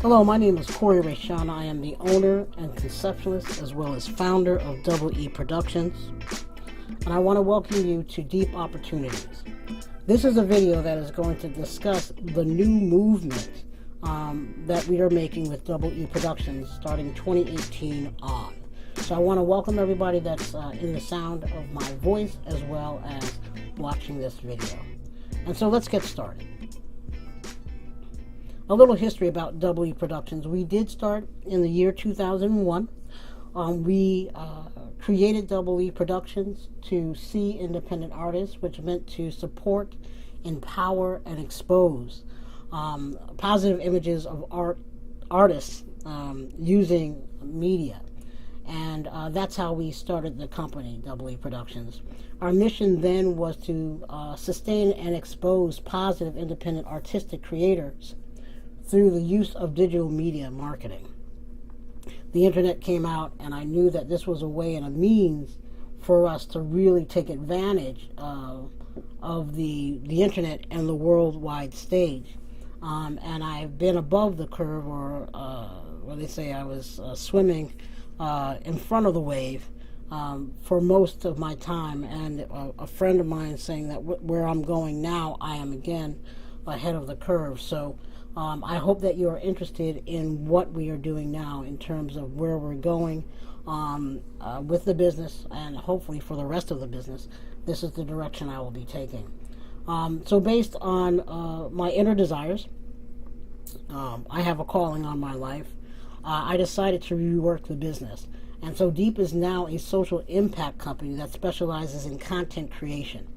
Hello, my name is Kori Raishon. I am the owner and conceptualist as well as founder of Double E Productions. And I want to welcome you to Deep Opportunities. This is a video that is going to discuss the new movement that we are making with Double E Productions starting 2018 on. So I want to welcome everybody that's in the sound of my voice as well as watching this video. And so let's get started. A little history about Double E Productions. We did start in the year 2001. We created Double E Productions to see independent artists, which meant to support, empower, and expose positive images of artists using media. And that's how we started the company, Double E Productions. Our mission then was to sustain and expose positive independent artistic creators through the use of digital media marketing. The internet came out, and I knew that this was a way and a means for us to really take advantage of the internet and the worldwide stage. And I've been above the curve, or what they say, I was swimming in front of the wave for most of my time. And a friend of mine saying that where I'm going now, I am again ahead of the curve. So I hope that you are interested in what we are doing now in terms of where we're going with the business, and hopefully for the rest of the business, this is the direction I will be taking. So based on my inner desires, I have a calling on my life. I decided to rework the business. And so Deep is now a social impact company that specializes in content creation.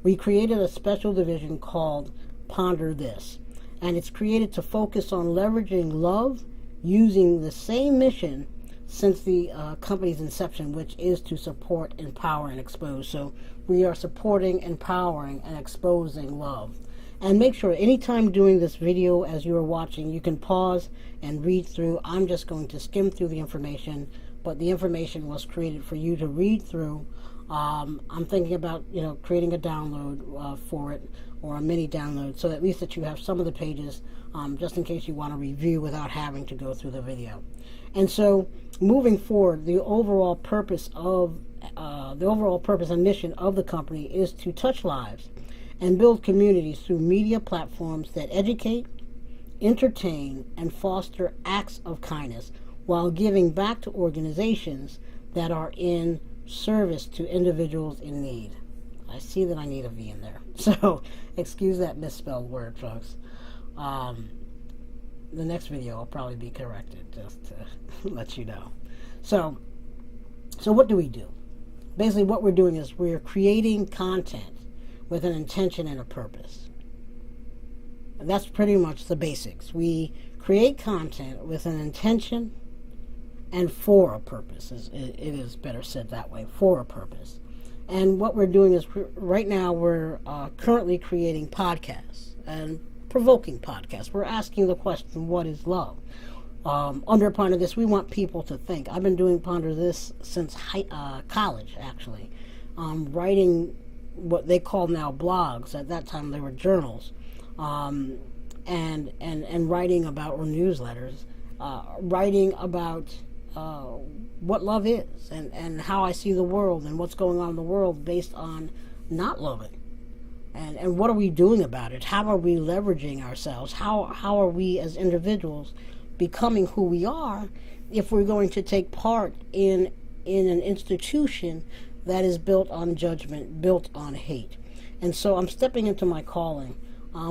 We created a special division called PonderThis. And it's created to focus on leveraging love using the same mission since the company's inception, which is to support, empower, and expose. So we are supporting, empowering, and exposing love. And make sure anytime doing this video as you are watching, you can pause and read through. I'm just going to skim through the information, but the information was created for you to read through. I'm thinking about, creating a download for it, or a mini download, so at least that you have some of the pages just in case you want to review without having to go through the video. And so moving forward, the overall purpose and mission of the company is to touch lives and build communities through media platforms that educate, entertain, and foster acts of kindness while giving back to organizations that are in service to individuals in need. I see that I need a V in there, so excuse that misspelled word, folks. The next video will probably be corrected, just to let you know. So what do we do? Basically, what we're doing is we're creating content with an intention and a purpose. And that's pretty much the basics. We create content with an intention and for a purpose. It is better said that way, for a purpose. And what we're doing is, right now, we're currently creating podcasts, and provoking podcasts. We're asking the question, what is love? Under PonderThis, we want people to think. I've been doing PonderThis since college, actually. Writing what they call now blogs. At that time, they were journals. And writing about, or newsletters, writing about what love is, and how I see the world, and what's going on in the world based on not loving, and what are we doing about it? How are we leveraging ourselves? How are we as individuals becoming who we are if we're going to take part in an institution that is built on judgment, built on hate? And so I'm stepping into my calling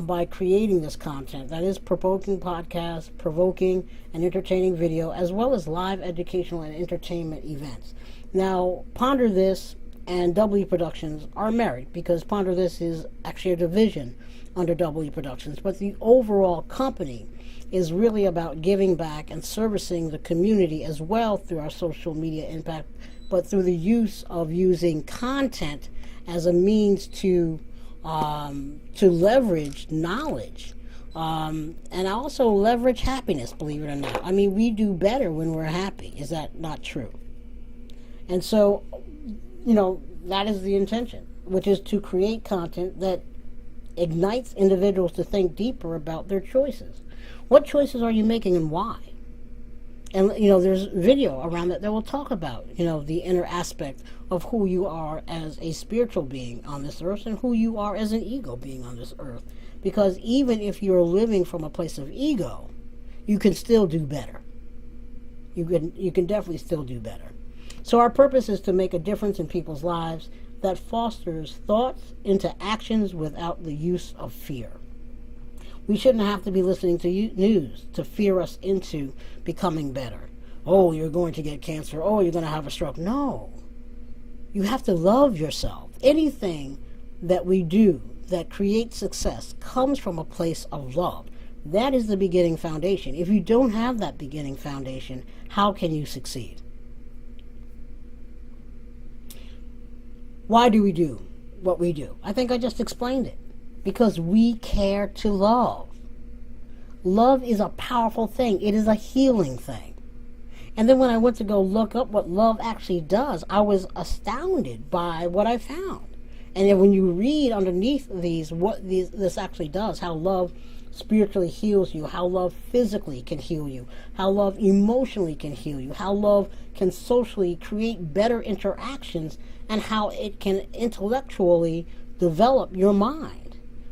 by creating this content that is provoking podcasts, provoking and entertaining video, as well as live educational and entertainment events. Now, PonderThis and Double E Productions are married, because PonderThis is actually a division under Double E Productions, but the overall company is really about giving back and servicing the community as well through our social media impact, but through the use of using content as a means to leverage knowledge, and also leverage happiness, believe it or not. I mean, we do better when we're happy. Is that not true? And so, that is the intention, which is to create content that ignites individuals to think deeper about their choices. What choices are you making and why? And, there's video around that will talk about, the inner aspect of who you are as a spiritual being on this earth and who you are as an ego being on this earth. Because even if you're living from a place of ego, you can still do better. You can definitely still do better. So our purpose is to make a difference in people's lives that fosters thoughts into actions without the use of fear. We shouldn't have to be listening to news to fear us into becoming better. Oh, you're going to get cancer. Oh, you're going to have a stroke. No. You have to love yourself. Anything that we do that creates success comes from a place of love. That is the beginning foundation. If you don't have that beginning foundation, how can you succeed? Why do we do what we do? I think I just explained it. Because we care to love. Love is a powerful thing. It is a healing thing. And then when I went to go look up what love actually does, I was astounded by what I found. And then when you read underneath these, what this actually does, how love spiritually heals you, how love physically can heal you, how love emotionally can heal you, how love can socially create better interactions, and how it can intellectually develop your mind.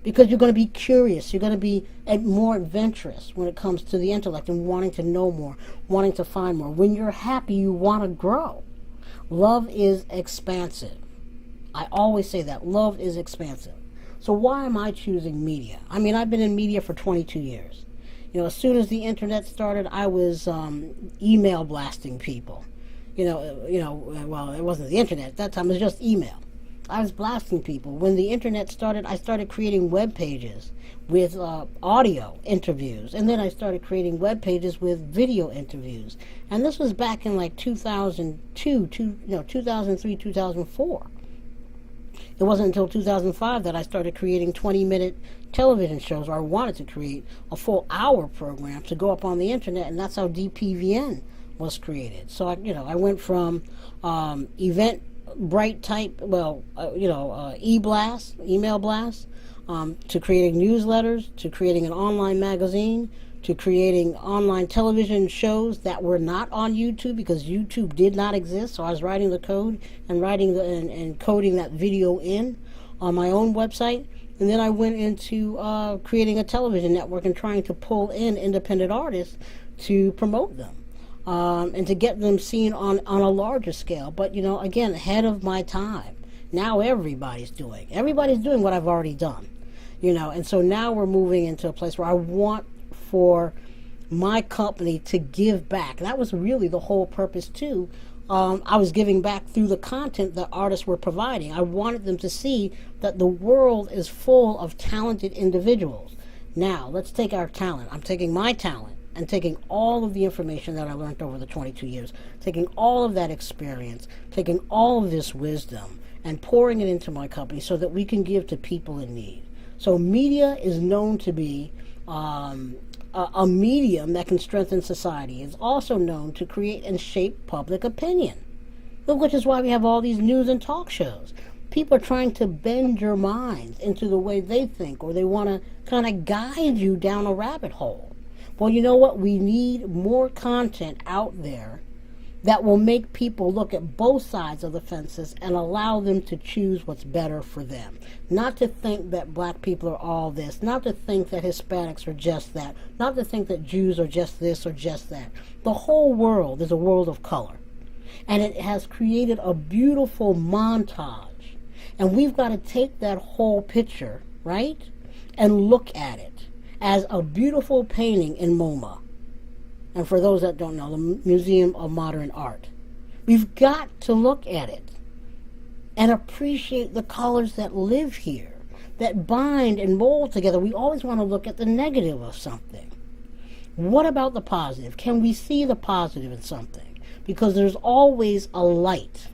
Because you're going to be curious, you're going to be more adventurous when it comes to the intellect and wanting to know more, wanting to find more. When you're happy, you want to grow. Love is expansive. I always say that. Love is expansive. So why am I choosing media? I mean, I've been in media for 22 years. As soon as the internet started, I was email blasting people. Well, it wasn't the internet. At that time, it was just email. I was blasting people. When the internet started, I started creating web pages with audio interviews. And then I started creating web pages with video interviews. And this was back in like 2003, 2004. It wasn't until 2005 that I started creating 20-minute television shows, or I wanted to create a full hour program to go up on the internet, and that's how DPVN was created. So, I went from event bright type, e-blast, email blast, to creating newsletters, to creating an online magazine, to creating online television shows that were not on YouTube because YouTube did not exist. So I was writing the code and and coding that video in on my own website. And then I went into creating a television network and trying to pull in independent artists to promote them. And to get them seen on a larger scale. But, again, ahead of my time. Now everybody's doing what I've already done. And so now we're moving into a place where I want for my company to give back. That was really the whole purpose, too. I was giving back through the content that artists were providing. I wanted them to see that the world is full of talented individuals. Now, let's take our talent. I'm taking my talent and taking all of the information that I learned over the 22 years, taking all of that experience, taking all of this wisdom, and pouring it into my company so that we can give to people in need. So media is known to be a medium that can strengthen society. It's also known to create and shape public opinion, which is why we have all these news and talk shows. People are trying to bend your minds into the way they think, or they want to kind of guide you down a rabbit hole. Well, you know what? We need more content out there that will make people look at both sides of the fences and allow them to choose what's better for them. Not to think that black people are all this, not to think that Hispanics are just that, not to think that Jews are just this or just that. The whole world is a world of color. And it has created a beautiful montage. And we've got to take that whole picture, right, and look at it as a beautiful painting in MoMA. And for those that don't know, the Museum of Modern Art. We've got to look at it and appreciate the colors that live here, that bind and mold together. We always want to look at the negative of something. What about the positive? Can we see the positive in something? Because there's always a light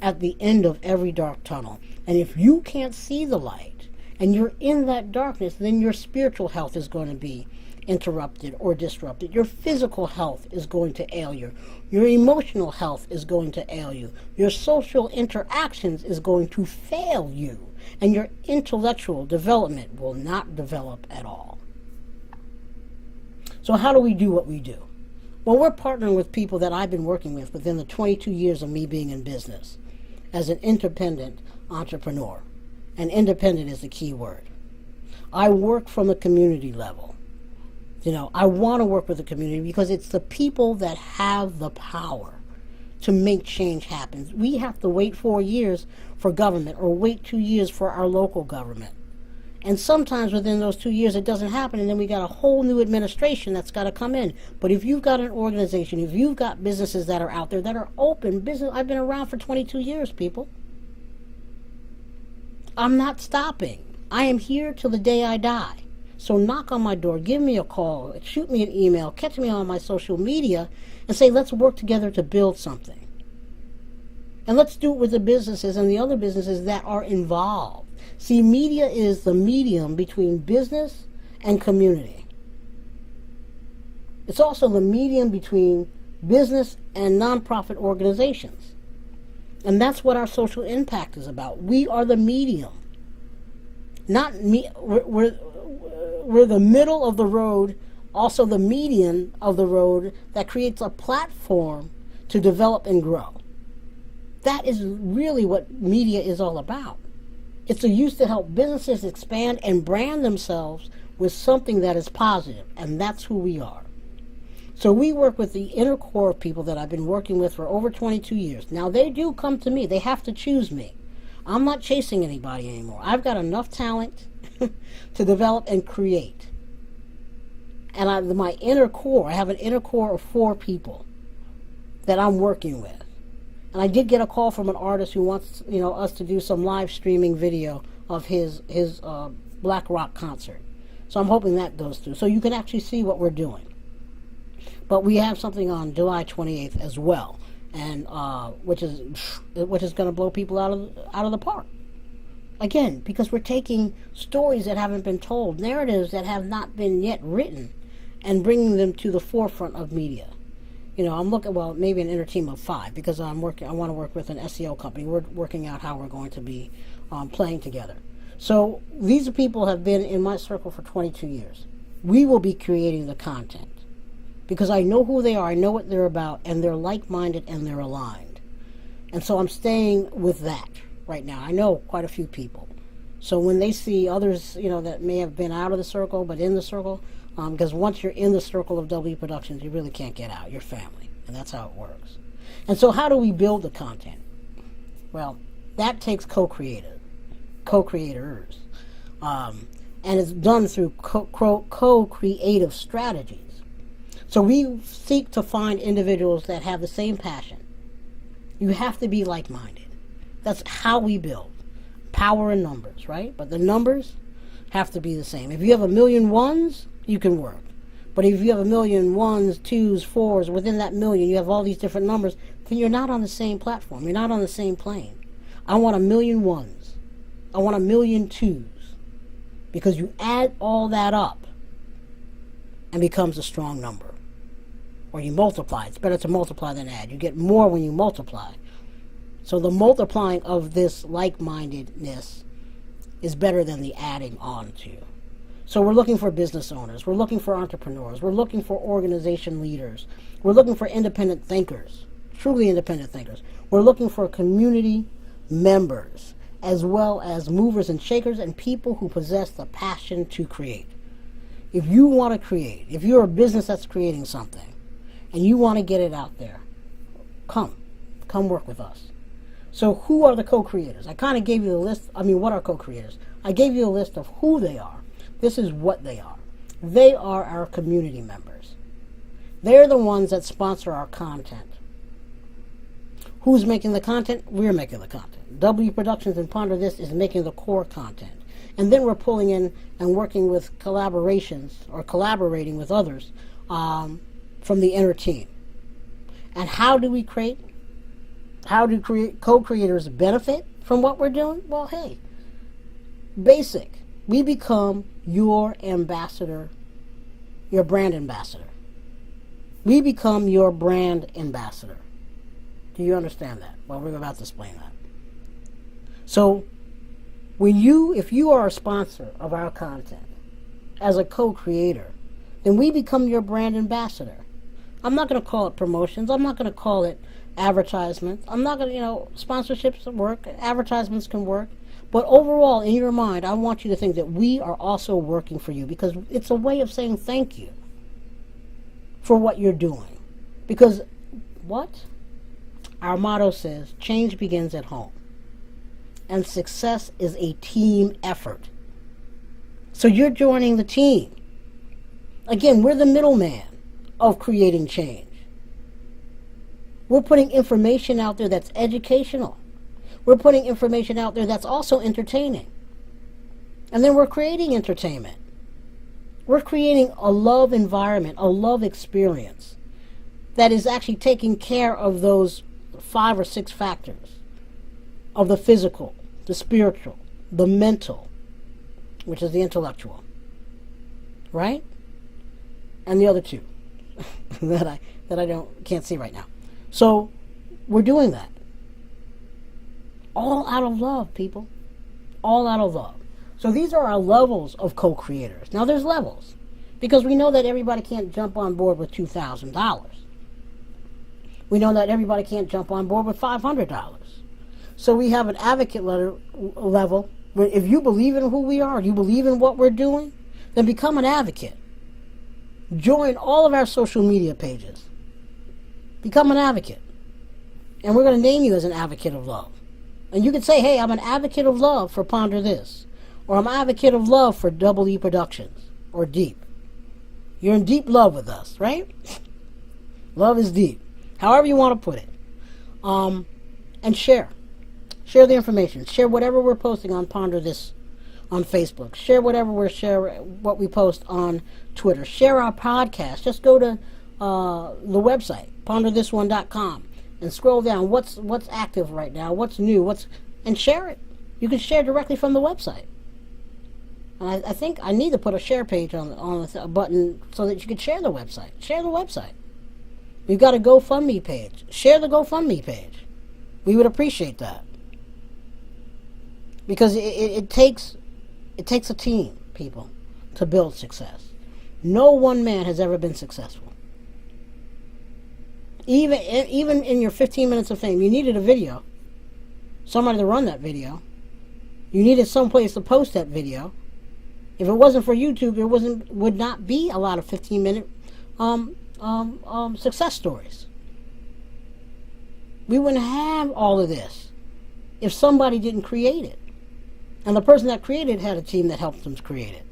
at the end of every dark tunnel. And if you can't see the light, and you're in that darkness, then your spiritual health is going to be interrupted or disrupted. Your physical health is going to ail you. Your emotional health is going to ail you. Your social interactions is going to fail you. And your intellectual development will not develop at all. So how do we do what we do? Well, we're partnering with people that I've been working with within the 22 years of me being in business as an independent entrepreneur. And independent is the key word. I work from a community level. I want to work with the community because it's the people that have the power to make change happen. We have to wait 4 years for government or wait 2 years for our local government. And sometimes within those 2 years it doesn't happen, and then we got a whole new administration that's got to come in. But if you've got an organization, if you've got businesses that are out there that are open, business, I've been around for 22 years, people. I'm not stopping. I am here till the day I die. So knock on my door, give me a call, shoot me an email, catch me on my social media, and say, let's work together to build something. And let's do it with the businesses and the other businesses that are involved. See, media is the medium between business and community. It's also the medium between business and nonprofit organizations. And that's what our social impact is about. We are the medium. We're the middle of the road, also the median of the road that creates a platform to develop and grow. That is really what media is all about. It's a use to help businesses expand and brand themselves with something that is positive, and that's who we are. So we work with the inner core of people that I've been working with for over 22 years. Now, they do come to me. They have to choose me. I'm not chasing anybody anymore. I've got enough talent to develop and create. And my inner core, I have an inner core of 4 people that I'm working with. And I did get a call from an artist who wants, us to do some live streaming video of his Black Rock concert. So I'm hoping that goes through. So you can actually see what we're doing. But we have something on July 28th as well, and which is going to blow people out of the park. Again, because we're taking stories that haven't been told, narratives that have not been yet written, and bringing them to the forefront of media. I'm looking, maybe an inner team of 5, because I want to work with an SEO company. We're working out how we're going to be playing together. So these people have been in my circle for 22 years. We will be creating the content because I know who they are, I know what they're about, and they're like-minded and they're aligned. And so I'm staying with that right now. I know quite a few people. So when they see others, that may have been out of the circle but in the circle, because once you're in the circle of W Productions, you really can't get out. You're family, and that's how it works. And so how do we build the content? Well, that takes co-creators. And it's done through co-creative strategies. So we seek to find individuals that have the same passion. You have to be like-minded. That's how we build. Power in numbers, right? But the numbers have to be the same. If you have 1,000,000 ones, you can work. But if you have 1,000,000 ones, twos, fours, within that million, you have all these different numbers, then you're not on the same platform. You're not on the same plane. I want 1,000,000 ones. I want 1,000,000 twos. Because you add all that up and becomes a strong number. Or you multiply. It's better to multiply than add. You get more when you multiply. So the multiplying of this like-mindedness is better than the adding on to. So we're looking for business owners. We're looking for entrepreneurs. We're looking for organization leaders. We're looking for independent thinkers, truly independent thinkers. We're looking for community members, as well as movers and shakers and people who possess the passion to create. If you want to create, if you're a business that's creating something, and you want to get it out there, come work with us. So who are the co-creators? I kind of gave you the list. What are co-creators? I gave you a list of who they are. This is what they are. They are our community members. They're the ones that sponsor our content. Who's making the content? We're making the content. W Productions and PonderThis is making the core content. And then we're pulling in and working with collaborations or collaborating with others from the inner team. And how do we create? How do co-creators benefit from what we're doing? Well, hey, basic. We become your ambassador, your brand ambassador. We become your brand ambassador. Do you understand that? Well, we're about to explain that. So, if you are a sponsor of our content as a co-creator, then we become your brand ambassador. I'm not going to call it promotions. I'm not going to call it advertisements. I'm not going to, sponsorships work, advertisements can work. But overall, in your mind, I want you to think that we are also working for you, because it's a way of saying thank you for what you're doing. Because what? Our motto says, change begins at home. And success is a team effort. So you're joining the team. Again, we're the middleman of creating change. We're putting information out there that's educational. We're putting information out there that's also entertaining. And then we're creating entertainment. We're creating a love environment, a love experience that is actually taking care of those 5 or 6 factors of the physical, the spiritual, the mental, which is the intellectual, right? And the other 2 that I can't see right now. So we're doing that. All out of love, people. All out of love. So these are our levels of co-creators. Now there's levels, because we know that everybody can't jump on board with $2,000. We know that everybody can't jump on board with $500. So we have an advocate level where if you believe in who we are, you believe in what we're doing, then become an advocate. Join all of our social media pages. Become an advocate. And we're going to name you as an advocate of love. And you can say, hey, I'm an advocate of love for PonderThis. Or I'm an advocate of love for Double E Productions. Or Deep. You're in deep love with us, right? Love is deep. However you want to put it. And share. Share the information. Share whatever we're posting on PonderThis on Facebook. Share whatever what we post on Twitter. Share our podcast. Just go to the website, PonderThis1.com, and scroll down. What's active right now? What's new? And share it. You can share directly from the website. And I think I need to put a share page on a button so that you can share the website. Share the website. We've got a GoFundMe page. Share the GoFundMe page. We would appreciate that. Because it takes a team, people, to build success. No one man has ever been successful. Even in your 15 minutes of fame, you needed a video. Somebody to run that video. You needed someplace to post that video. If it wasn't for YouTube, there would not be a lot of 15-minute success stories. We wouldn't have all of this if somebody didn't create it. And the person that created it had a team that helped them create it.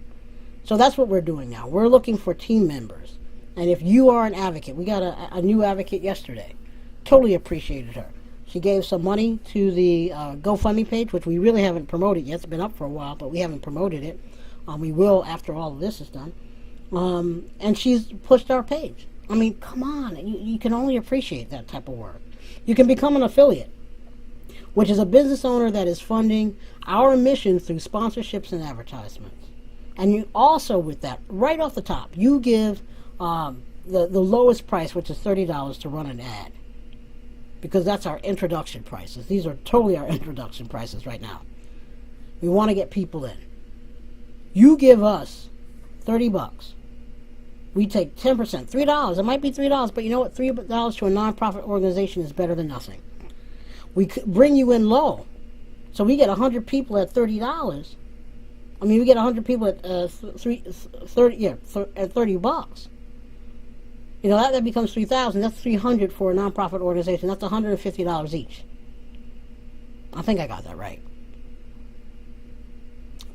So that's what we're doing now. We're looking for team members. And if you are an advocate, we got a new advocate yesterday. Totally appreciated her. She gave some money to the GoFundMe page, which we really haven't promoted yet. It's been up for a while, but we haven't promoted it. We will after all of this is done. And she's pushed our page. I mean, come on. You can only appreciate that type of work. You can become an affiliate, which is a business owner that is funding our mission through sponsorships and advertisements. And you also, with that, right off the top, you give the lowest price, which is $30 to run an ad. Because that's our introduction prices. These are totally our introduction prices right now. We want to get people in. You give us $30. We take 10%, $3. It might be $3, but you know what? $3 to a nonprofit organization is better than nothing. We bring you in low. So we get 100 people at $30. I mean, we get 100 people at at $30. You know, that becomes $3,000. That's $300 for a nonprofit organization. That's $150 each. I think I got that right.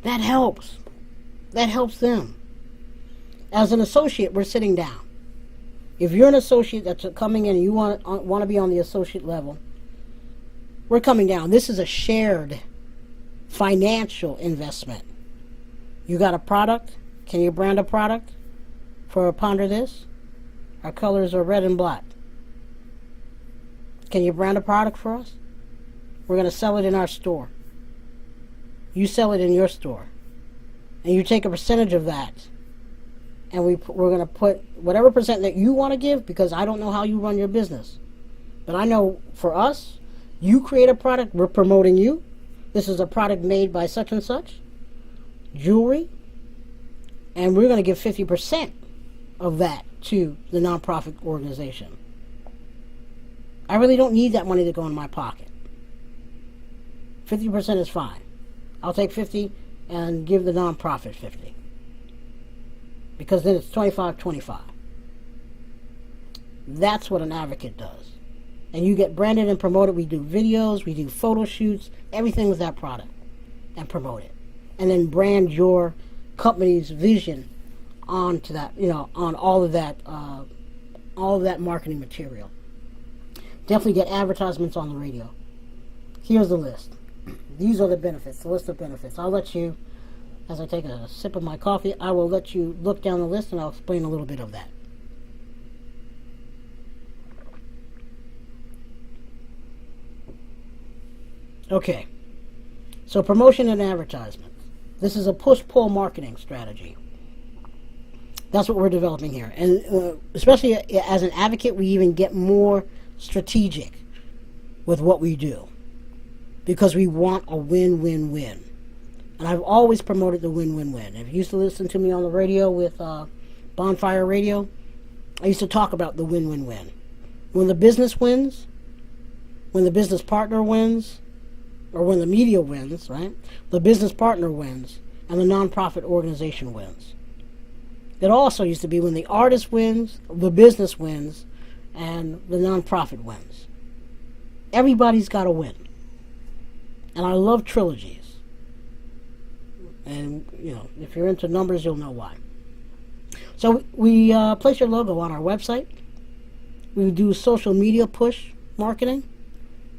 That helps. That helps them. As an associate, we're sitting down. If you're an associate that's coming in and you want to be on the associate level, we're coming down. This is a shared financial investment. You got a product? Can you brand a product for PonderThis? Our colors are red and black. Can you brand a product for us? We're going to sell it in our store. You sell it in your store. And you take a percentage of that. And we're going to put whatever percent that you want to give, because I don't know how you run your business. But I know for us, you create a product, we're promoting you. This is a product made by such and such. Jewelry. And we're going to give 50% of that to the nonprofit organization. I really don't need that money to go in my pocket. 50% is fine. I'll take 50 and give the nonprofit 50. Because then it's 25-25. That's what an advocate does. And you get branded and promoted. We do videos, we do photo shoots, everything with that product, and promote it. And then brand your company's vision onto that, on all of that marketing material. Definitely get advertisements on the radio. Here's the list. These are the benefits, the list of benefits. I'll let you, as I take a sip of my coffee, I will let you look down the list and I'll explain a little bit of that. Okay, so promotion and advertisement. This is a push-pull marketing strategy. That's what we're developing here. And especially as an advocate, we even get more strategic with what we do because we want a win-win-win. And I've always promoted the win-win-win. If you used to listen to me on the radio with Bonfire Radio, I used to talk about the win-win-win. When the business wins, when the business partner wins, or when the media wins, right? The business partner wins, and the nonprofit organization wins. It also used to be when the artist wins, the business wins, and the nonprofit wins. Everybody's got to win. And I love trilogies. And, if you're into numbers, you'll know why. So we place your logo on our website. We do social media push marketing.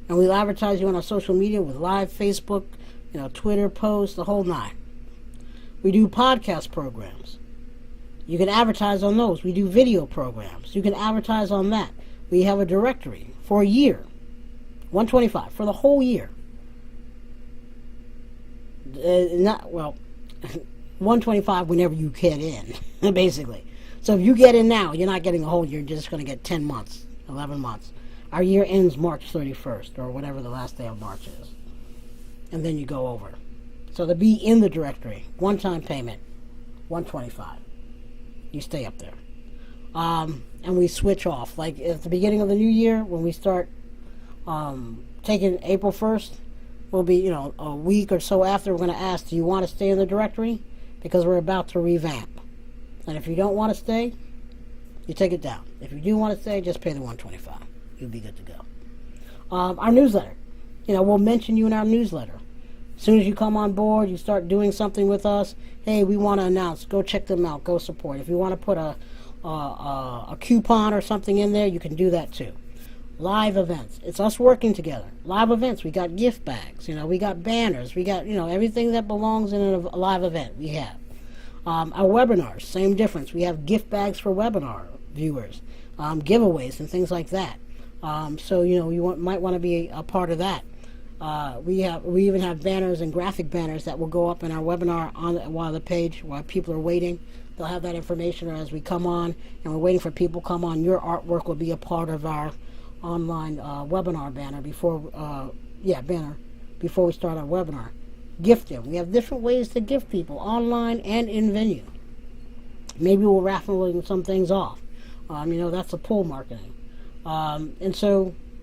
And we'll advertise you on our social media with live Facebook, Twitter posts, the whole nine. We do podcast programs. You can advertise on those. We do video programs. You can advertise on that. We have a directory for a year. $125 for the whole year. $125 whenever you get in, basically. So if you get in now, you're not getting a whole year. You're just going to get 10 months, 11 months. Our year ends March 31st, or whatever the last day of March is. And then you go over. So to be in the directory, one-time payment, $125. You stay up there. And we switch off. Like at the beginning of the new year, when we start taking April 1st, we'll be, a week or so after, we're going to ask, do you want to stay in the directory? Because we're about to revamp. And if you don't want to stay, you take it down. If you do want to stay, just pay the $125. You'll be good to go. Our newsletter. We'll mention you in our newsletter. As soon as you come on board, you start doing something with us. Hey, we want to announce. Go check them out. Go support. If you want to put a coupon or something in there, you can do that too. Live events. It's us working together. Live events. We got gift bags. We got banners. We got, everything that belongs in a live event we have. Our webinars, same difference. We have gift bags for webinar viewers, giveaways and things like that. So you might want to be a part of that. We even have banners and graphic banners that will go up in our webinar while people are waiting. They'll have that information as we come on, and we're waiting for people to come on. Your artwork will be a part of our online webinar banner before we start our webinar. Gifting. We have different ways to gift people, online and in venue. Maybe we'll raffle some things off. That's a pull marketing. And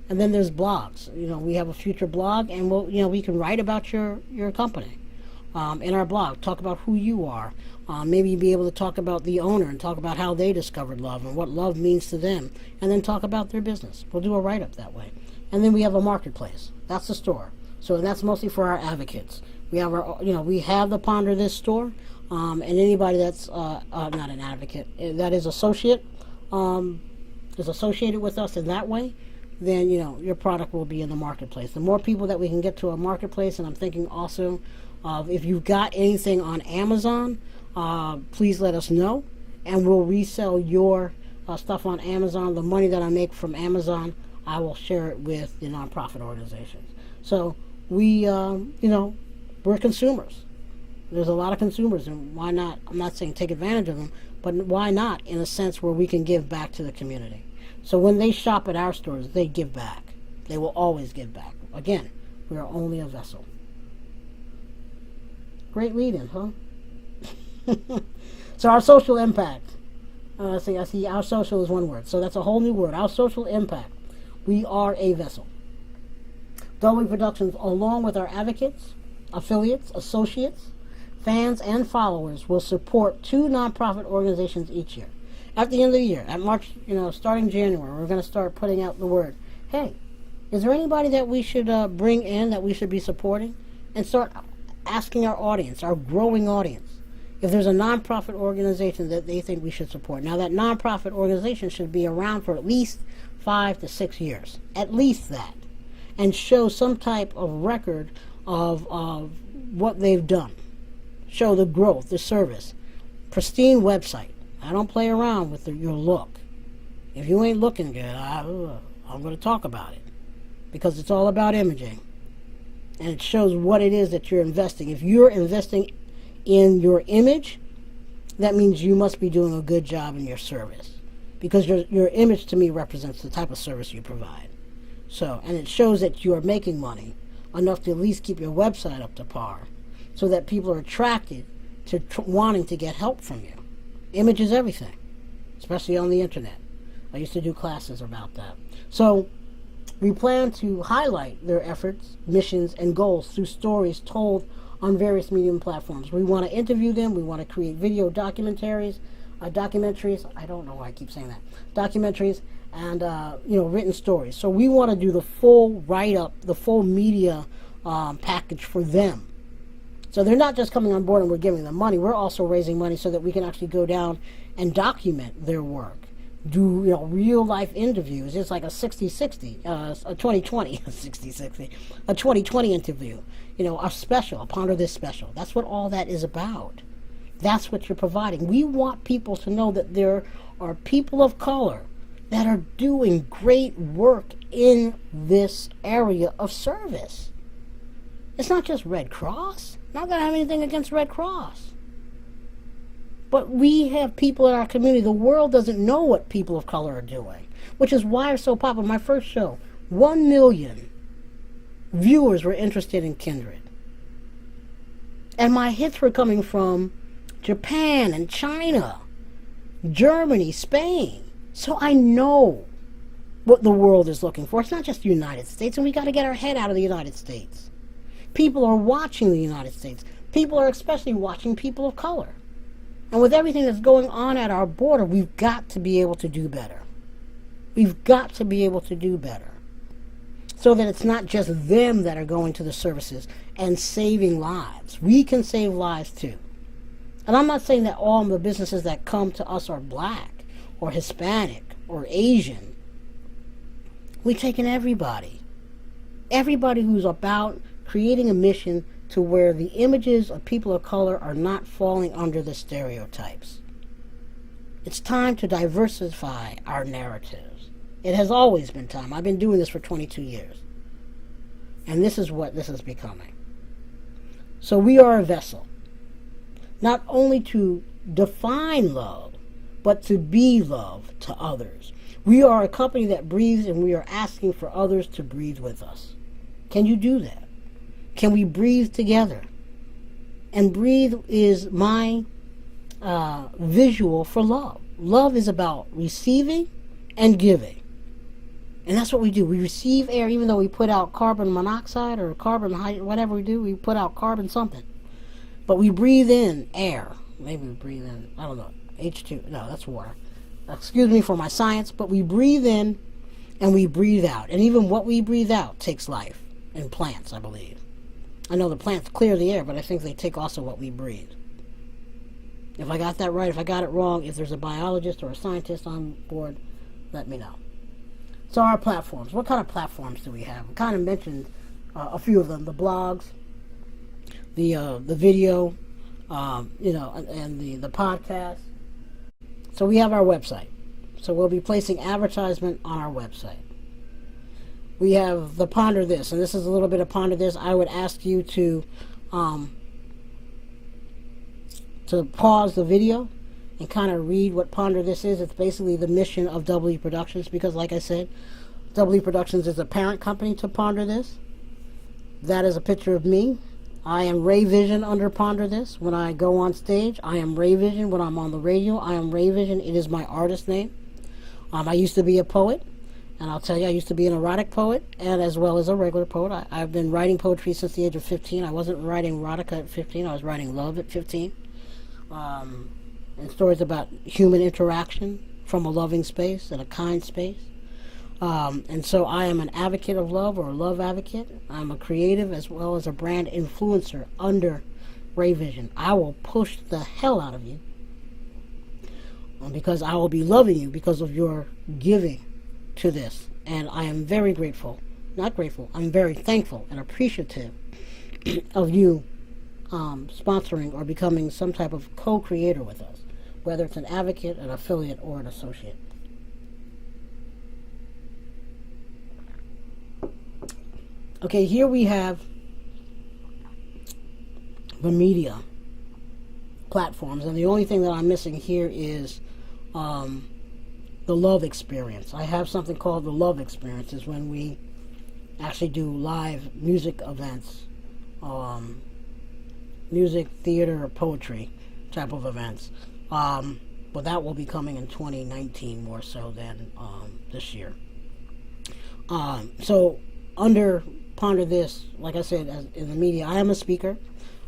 then there's blogs. We have a future blog, and we can write about your company in our blog. Talk about who you are. Maybe be able to talk about the owner and talk about how they discovered love and what love means to them, and then talk about their business. We'll do a write-up that way. And then we have a marketplace. That's the store. So that's mostly for our advocates. We have we have the PonderThis store, and anybody that's not an advocate that is associated with us in that way, then your product will be in the marketplace. The more people that we can get to a marketplace, and I'm thinking also of if you've got anything on Amazon, please let us know, and we'll resell your stuff on Amazon. The money that I make from Amazon, I will share it with the nonprofit organizations. So we, we're consumers. There's a lot of consumers, and why not? I'm not saying take advantage of them, but why not in a sense where we can give back to the community. So when they shop at our stores, they give back. They will always give back. Again, we are only a vessel. Great lead-in, huh? So our social impact. I see our social is one word. So that's a whole new word. Our social impact. We are a vessel. Double Productions, along with our advocates, affiliates, associates, fans, and followers, will support 2 nonprofit organizations each year. At the end of the year, at March, starting January, we're going to start putting out the word, hey, is there anybody that we should bring in that we should be supporting? And start asking our audience, our growing audience, if there's a nonprofit organization that they think we should support. Now, that nonprofit organization should be around for at least 5 to 6 years, at least that, and show some type of record of what they've done. Show the growth, the service. Pristine website. I don't play around with your look. If you ain't looking good, I'm going to talk about it, because it's all about imaging. And it shows what it is that you're investing. If you're investing in your image, that means you must be doing a good job in your service, because your image to me represents the type of service you provide. So, and it shows that you are making money enough to at least keep your website up to par, so that people are attracted to wanting to get help from you. Image is everything, especially on the internet. I used to do classes about that. So we plan to highlight their efforts, missions, and goals through stories told on various medium platforms. We want to interview them. We want to create video documentaries, I don't know why I keep saying that, documentaries, and written stories. So we want to do the full write-up, the full media package for them. So they're not just coming on board and we're giving them money. We're also raising money so that we can actually go down and document their work. Do real life interviews. It's like a 60-60, a 20-20, a 60-60, a 20-20 interview. A special, a PonderThis special. That's what all that is about. That's what you're providing. We want people to know that there are people of color that are doing great work in this area of service. It's not just Red Cross. I'm not going to have anything against Red Cross. But we have people in our community. The world doesn't know what people of color are doing, which is why it's so popular. My first show, 1 million viewers were interested in Kindred. And my hits were coming from Japan and China, Germany, Spain. So I know what the world is looking for. It's not just the United States, and we got to get our head out of the United States. People are watching the United States. People are especially watching people of color. And with everything that's going on at our border, we've got to be able to do better. We've got to be able to do better, so that it's not just them that are going to the services and saving lives. We can save lives too. And I'm not saying that all the businesses that come to us are black or Hispanic or Asian. We take in everybody. Everybody who's about creating a mission to where the images of people of color are not falling under the stereotypes. It's time to diversify our narratives. It has always been time. I've been doing this for 22 years. And this is what this is becoming. So we are a vessel, not only to define love, but to be love to others. We are a company that breathes, and we are asking for others to breathe with us. Can you do that? Can we breathe together? And breathe is my visual for love. Love is about receiving and giving. And that's what we do. We receive air, even though we put out carbon monoxide or carbon, whatever we do, we put out carbon something. But we breathe in air. Maybe we breathe in, I don't know, H2. No, that's water. Excuse me for my science, but we breathe in and we breathe out. And even what we breathe out takes life in plants, I believe. I know the plants clear the air, but I think they take also what we breathe. If I got that right, if I got it wrong, if there's a biologist or a scientist on board, let me know. So our platforms, what kind of platforms do we have? I kind of mentioned a few of them, the blogs, the video, and the podcast. So we have our website. So we'll be placing advertisement on our website. We have the PonderThis, and this is a little bit of PonderThis. I would ask you to pause the video and kind of read what PonderThis is. It's basically the mission of Double Productions, because like I said, Double Productions is a parent company to PonderThis. That is a picture of me. I am Ray Vision under PonderThis. When I go on stage, I am Ray Vision. When I'm on the radio, I am Ray Vision. It is my artist name. I used to be a poet, and I'll tell you, I used to be an erotic poet, and as well as a regular poet. I've been writing poetry since the age of 15. I wasn't writing erotica at 15. I was writing love at 15. And stories about human interaction from a loving space and a kind space. And so I am an advocate of love, or a love advocate. I'm a creative as well as a brand influencer under Ray Vision. I will push the hell out of you because I will be loving you because of your giving to this. And I am very grateful, not grateful, I'm very thankful and appreciative of you sponsoring or becoming some type of co-creator with us, whether it's an advocate, an affiliate, or an associate. Okay, here we have the media platforms, and the only thing that I'm missing here is the love experience. I have something called the love experience, is when we actually do live music events, music, theater, or poetry type of events. But that will be coming in 2019 more so than this year. So under PonderThis, like I said, as in the media, I am a speaker.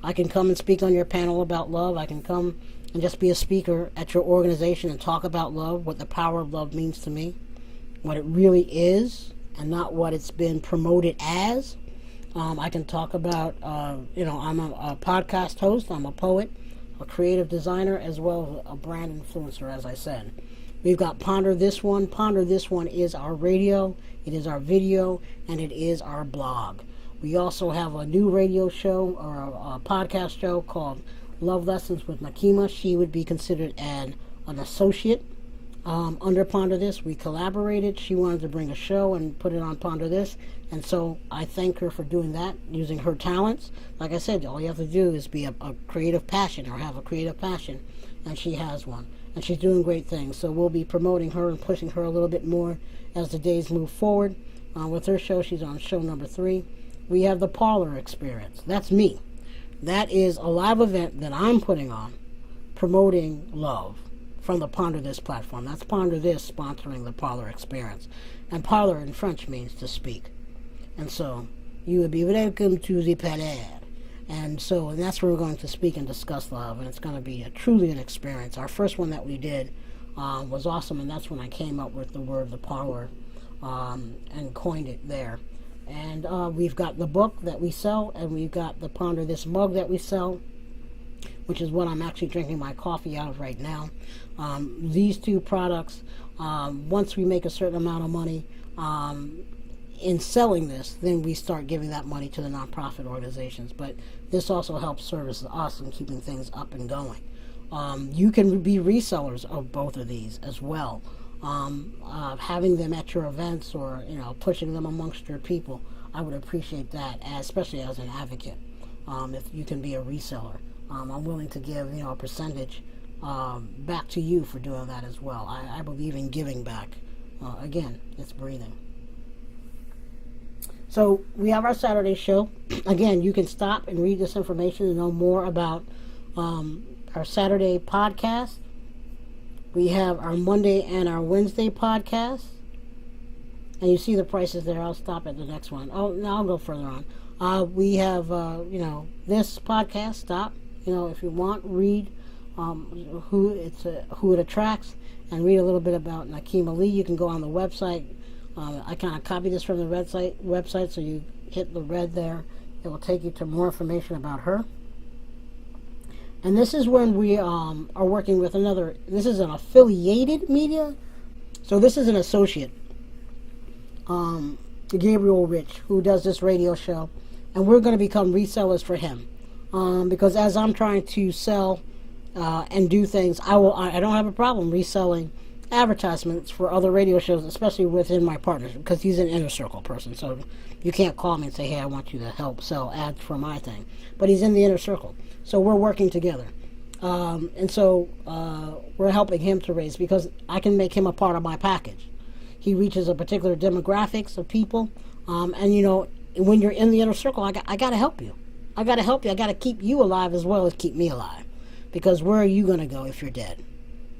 I can come and speak on your panel about love. I can come and just be a speaker at your organization and talk about love, what the power of love means to me, what it really is, and not what it's been promoted as. I can talk about, I'm a podcast host, I'm a poet, a creative designer, as well as a brand influencer, as I said. We've got PonderThis One. PonderThis One is our radio, it is our video, and it is our blog. We also have a new radio show, or a podcast show called Love Lessons with Nakima. She would be considered an associate under PonderThis. We collaborated. She wanted to bring a show and put it on PonderThis, and so I thank her for doing that, using her talents. Like I said, all you have to do is be a creative passion, or have a creative passion, and she has one. And she's doing great things. So we'll be promoting her and pushing her a little bit more as the days move forward. With her show, she's on show number 3. We have the Parlor Experience. That's me. That is a live event that I'm putting on, promoting love from the PonderThis platform. That's PonderThis sponsoring the Parlor Experience. And parlor in French means to speak. And so you would be welcome to the parlor. And that's where we're going to speak and discuss love, and it's going to be truly an experience. Our first one that we did was awesome, and that's when I came up with the word the parlor and coined it there. And we've got the book that we sell, and we've got the PonderThis mug that we sell, which is what I'm actually drinking my coffee out of right now. These two products, once we make a certain amount of money in selling this, then we start giving that money to the nonprofit organizations. But this also helps service us in keeping things up and going. You can be resellers of both of these as well. Having them at your events, or pushing them amongst your people, I would appreciate that, especially as an advocate. If you can be a reseller, I'm willing to give a percentage back to you for doing that as well. I believe in giving back. Again, it's breathing. So we have our Saturday show. Again, you can stop and read this information and know more about our Saturday podcast. We have our Monday and our Wednesday podcast. And you see the prices there. I'll stop at the next one. Oh, no, I'll go further on. We have, this podcast. Stop. If you want, read who it attracts, and read a little bit about Nakima Lee. You can go on the website. I kind of copied this from the website, so you hit the red there. It will take you to more information about her. And this is when we are working with this is an affiliated media. So this is an associate, Gabriel Rich, who does this radio show. And we're going to become resellers for him. Because as I'm trying to sell and do things, I don't have a problem reselling advertisements for other radio shows, especially within my partners, because he's an inner circle person. So you can't call me and say, hey, I want you to help sell ads for my thing. But he's in the inner circle. So we're working together. And so we're helping him to raise, because I can make him a part of my package. He reaches a particular demographics of people. And when you're in the inner circle, I got to help you. I got to help you. I got to keep you alive as well as keep me alive. Because where are you going to go if you're dead?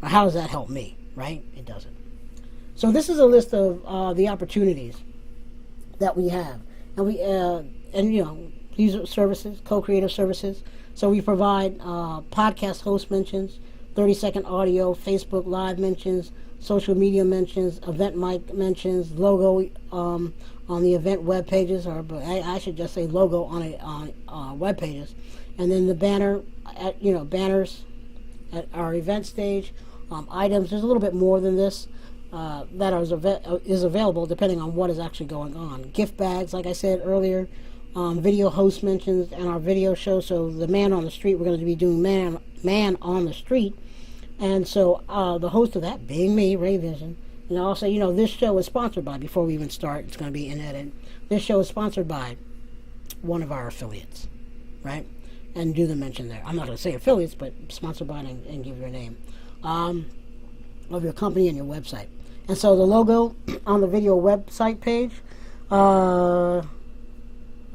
Or how does that help me, right? It doesn't. So this is a list of the opportunities that we have. And these services, co-creative services. So we provide podcast host mentions, 30-second audio, Facebook Live mentions, social media mentions, event mic mentions, logo on the event web pages, or I should just say logo on web pages, and then the banners at our event stage, items. There's a little bit more than this that is available depending on what is actually going on. Gift bags, like I said earlier, video host mentions, and our video show. So the man on the street, we're going to be doing man on the street. And so the host of that being me, Ray Vision, and I'll say, this show is sponsored by, before we even start, it's going to be in edit, this show is sponsored by one of our affiliates, right? And do the mention there. I'm not going to say affiliates, but sponsored by and give your name of your company and your website. And so the logo on the video website page,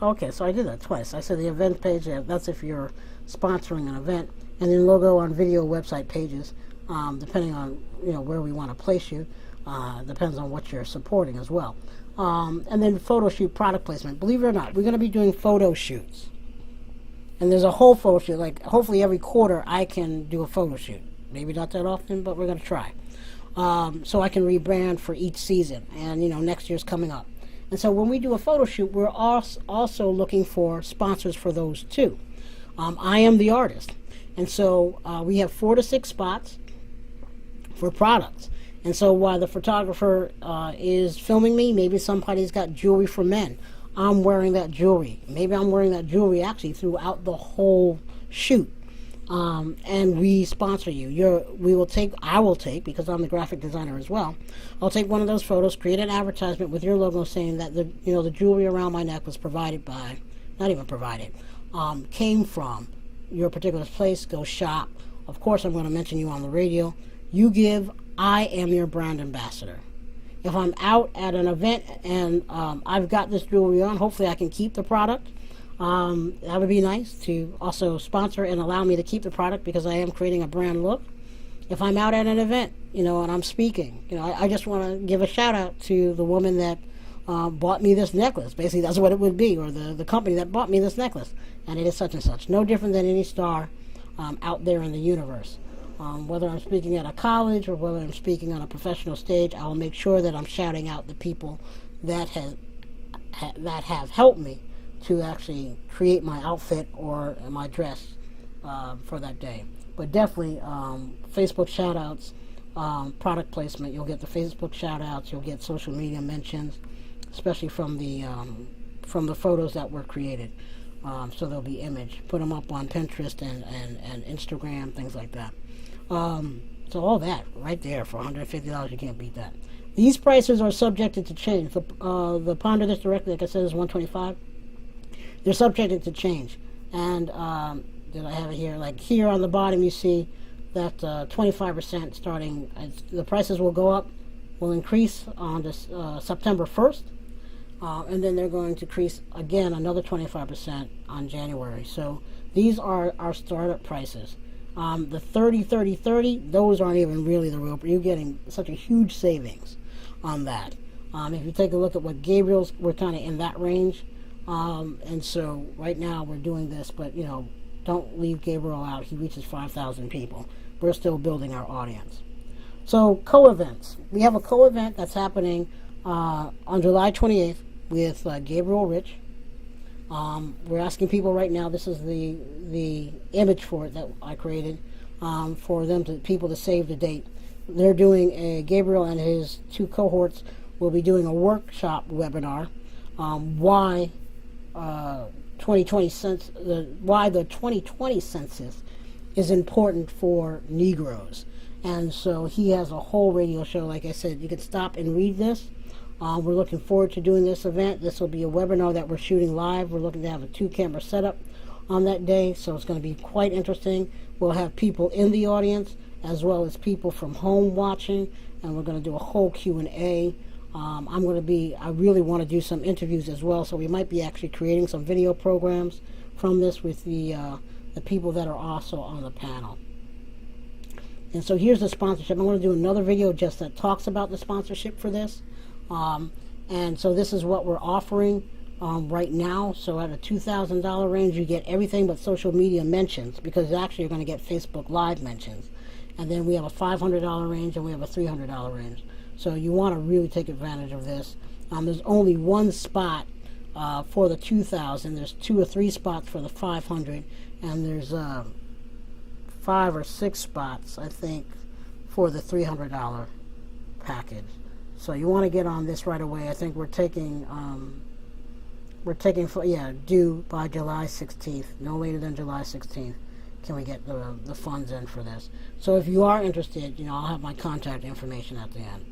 okay, so I did that twice. I said the event page, that's if you're sponsoring an event. And then logo on video website pages, depending on where we want to place you, depends on what you're supporting as well. And then photo shoot product placement. Believe it or not, we're going to be doing photo shoots. And there's a whole photo shoot. Like hopefully every quarter I can do a photo shoot. Maybe not that often, but we're going to try. So I can rebrand for each season. And next year's coming up. And so when we do a photo shoot, we're also looking for sponsors for those too. I am the artist. And so we have 4 to 6 spots for products. And so while the photographer is filming me, maybe somebody's got jewelry for men. I'm wearing that jewelry. Maybe I'm wearing that jewelry actually throughout the whole shoot. And we sponsor you. I will take, because I'm the graphic designer as well, I'll take one of those photos, create an advertisement with your logo saying that the jewelry around my neck was provided by, not even provided, came from your particular place. Go shop. Of course, I'm going to mention you on the radio. You give, I am your brand ambassador. If I'm out at an event and I've got this jewelry on, hopefully I can keep the product. That would be nice to also sponsor and allow me to keep the product, because I am creating a brand look. If I'm out at an event, and I'm speaking, I just want to give a shout out to the woman that bought me this necklace. Basically, that's what it would be, or the company that bought me this necklace. And it is such and such. No different than any star out there in the universe. Whether I'm speaking at a college or whether I'm speaking on a professional stage, I will make sure that I'm shouting out the people that have helped me to actually create my outfit or my dress for that day. But definitely Facebook shout-outs, product placement. You'll get the Facebook shout-outs. You'll get social media mentions, especially from the photos that were created. So there'll be image. Put them up on Pinterest and Instagram, things like that. So all that right there for $150, you can't beat that. These prices are subjected to change. The PonderThis directly, like I said, is $125. They're subjected to change. And did I have it here? Like here on the bottom, you see that 25% starting. The prices will go up, will increase on this September 1st. And then they're going to increase again another 25% on January. So these are our startup prices. The 30, those aren't even really the real. You're getting such a huge savings on that. If you take a look at what Gabriel's, we're kind of in that range. And so right now we're doing this, but don't leave Gabriel out. He reaches 5,000 people. We're still building our audience. So co-events. We have a co-event that's happening on July 28th with Gabriel Rich. We're asking people right now, this is the image for it that I created, for people to save the date. They're doing Gabriel and his 2 cohorts will be doing a workshop webinar, why the 2020 census is important for Negroes. And so he has a whole radio show. Like I said, you can stop and read this. We're looking forward to doing this event. This will be a webinar that we're shooting live. We're looking to have a 2-camera setup on that day, so it's going to be quite interesting. We'll have people in the audience as well as people from home watching, and we're going to do a whole Q&A. I really want to do some interviews as well, so we might be actually creating some video programs from this with the people that are also on the panel. And so here's the sponsorship. I'm going to do another video just that talks about the sponsorship for this. And so this is what we're offering right now. So at a $2,000 range, you get everything but social media mentions, because actually you're going to get Facebook Live mentions. And then we have a $500 range and we have a $300 range. So you want to really take advantage of this. There's only one spot for the 2,000. There's 2 or 3 spots for the 500, and there's 5 or 6 spots, I think, for the $300 package. So you want to get on this right away. I think we're taking due by July 16th, no later than July 16th. Can we get the funds in for this? So if you are interested, I'll have my contact information at the end.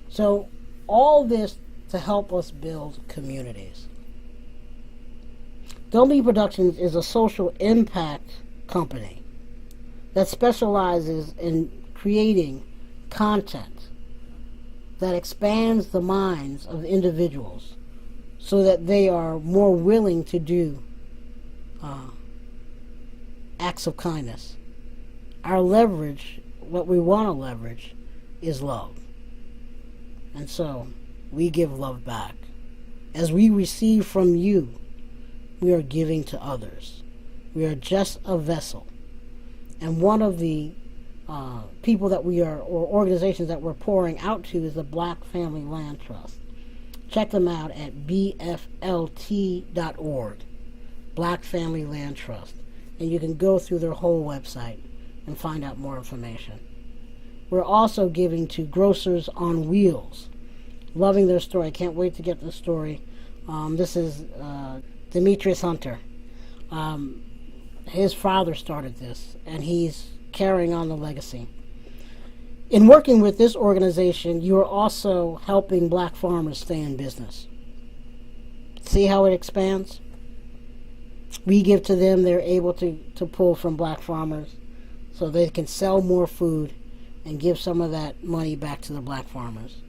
So all this to help us build communities. W Productions is a social impact company that specializes in creating content that expands the minds of individuals so that they are more willing to do acts of kindness. Our leverage, what we want to leverage, is love. And so we give love back. As we receive from you, we are giving to others. We are just a vessel. And one of the people that we are, or organizations that we're pouring out to, is the Black Family Land Trust. Check them out at bflt.org, Black Family Land Trust. And you can go through their whole website and find out more information. We're also giving to Grocers on Wheels. Loving their story. I can't wait to get the story. This is Demetrius Hunter. His father started this, and he's carrying on the legacy. In working with this organization, you are also helping black farmers stay in business. See how it expands? We give to them, they're able to pull from black farmers so they can sell more food and give some of that money back to the black farmers.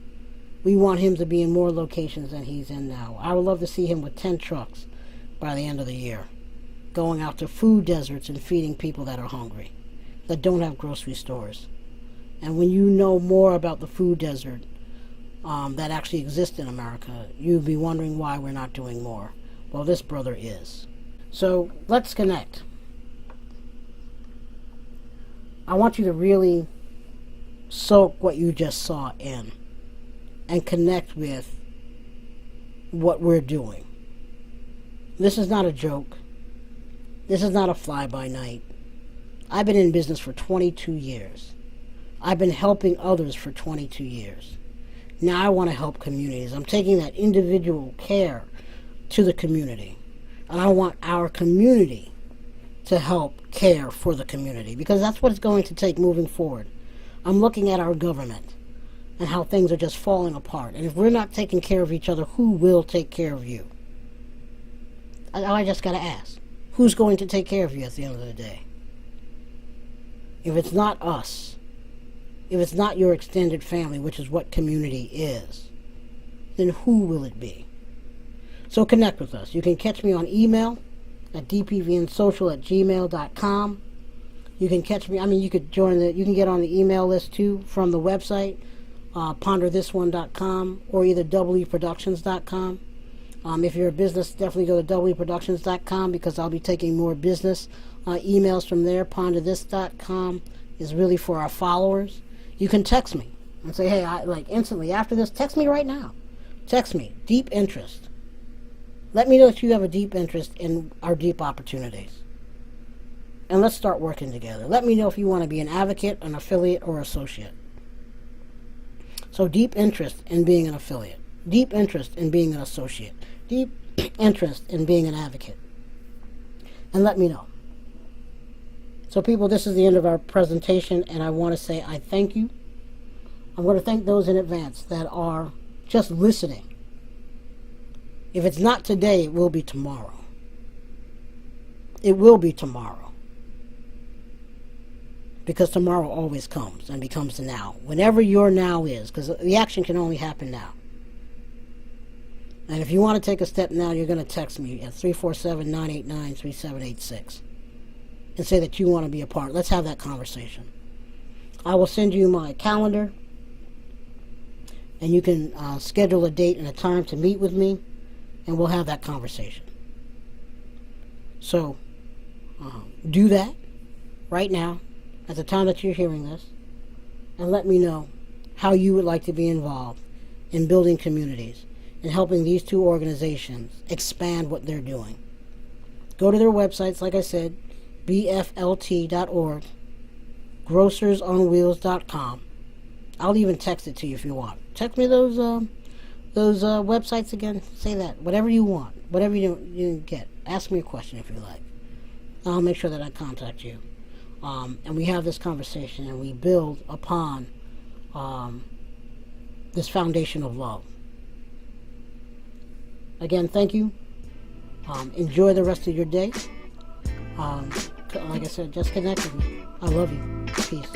We want him to be in more locations than he's in now. I would love to see him with 10 trucks by the end of the year, going out to food deserts and feeding people that are hungry, that don't have grocery stores. And when you know more about the food desert that actually exists in America, you'd be wondering why we're not doing more. Well, this brother is. So let's connect. I want you to really soak what you just saw in and connect with what we're doing. This is not a joke. This is not a fly-by-night. I've been in business for 22 years. I've been helping others for 22 years. Now I want to help communities. I'm taking that individual care to the community. And I want our community to help care for the community, because that's what it's going to take moving forward. I'm looking at our government and how things are just falling apart. And if we're not taking care of each other, who will take care of you? I just got to ask, who's going to take care of you at the end of the day? If it's not us, if it's not your extended family, which is what community is, then who will it be? So connect with us. You can catch me on email at dpvnsocial@gmail.com. You can catch me, you could you can get on the email list too from the website, PonderThis1.com, or either wproductions.com. If you're a business, definitely go to wproductions.com, because I'll be taking more business emails from there. PonderThis.com is really for our followers. You can text me and say, hey, instantly after this, text me right now. Text me, deep interest. Let me know that you have a deep interest in our deep opportunities. And let's start working together. Let me know if you want to be an advocate, an affiliate, or associate. So deep interest in being an affiliate. Deep interest in being an associate. Deep interest in being an advocate. And let me know. So people, this is the end of our presentation, and I want to say I thank you. I'm going to thank those in advance that are just listening. If it's not today, it will be tomorrow. It will be tomorrow. Because tomorrow always comes and becomes the now. Whenever your now is, because the action can only happen now. And if you want to take a step now, you're going to text me at 347-989-3786 and say that you want to be a part. Let's have that conversation. I will send you my calendar, and you can schedule a date and a time to meet with me, and we'll have that conversation. So do that right now at the time that you're hearing this, and let me know how you would like to be involved in building communities and helping these two organizations expand what they're doing. Go to their websites, like I said, bflt.org, grocersonwheels.com. I'll even text it to you if you want. Text me those websites again. Say that. Whatever you want. Whatever you get. Ask me a question if you like. I'll make sure that I contact you. And we have this conversation and we build upon this foundation of love. Again, thank you. Enjoy the rest of your day. Like I said, just connect with me. I love you. Peace.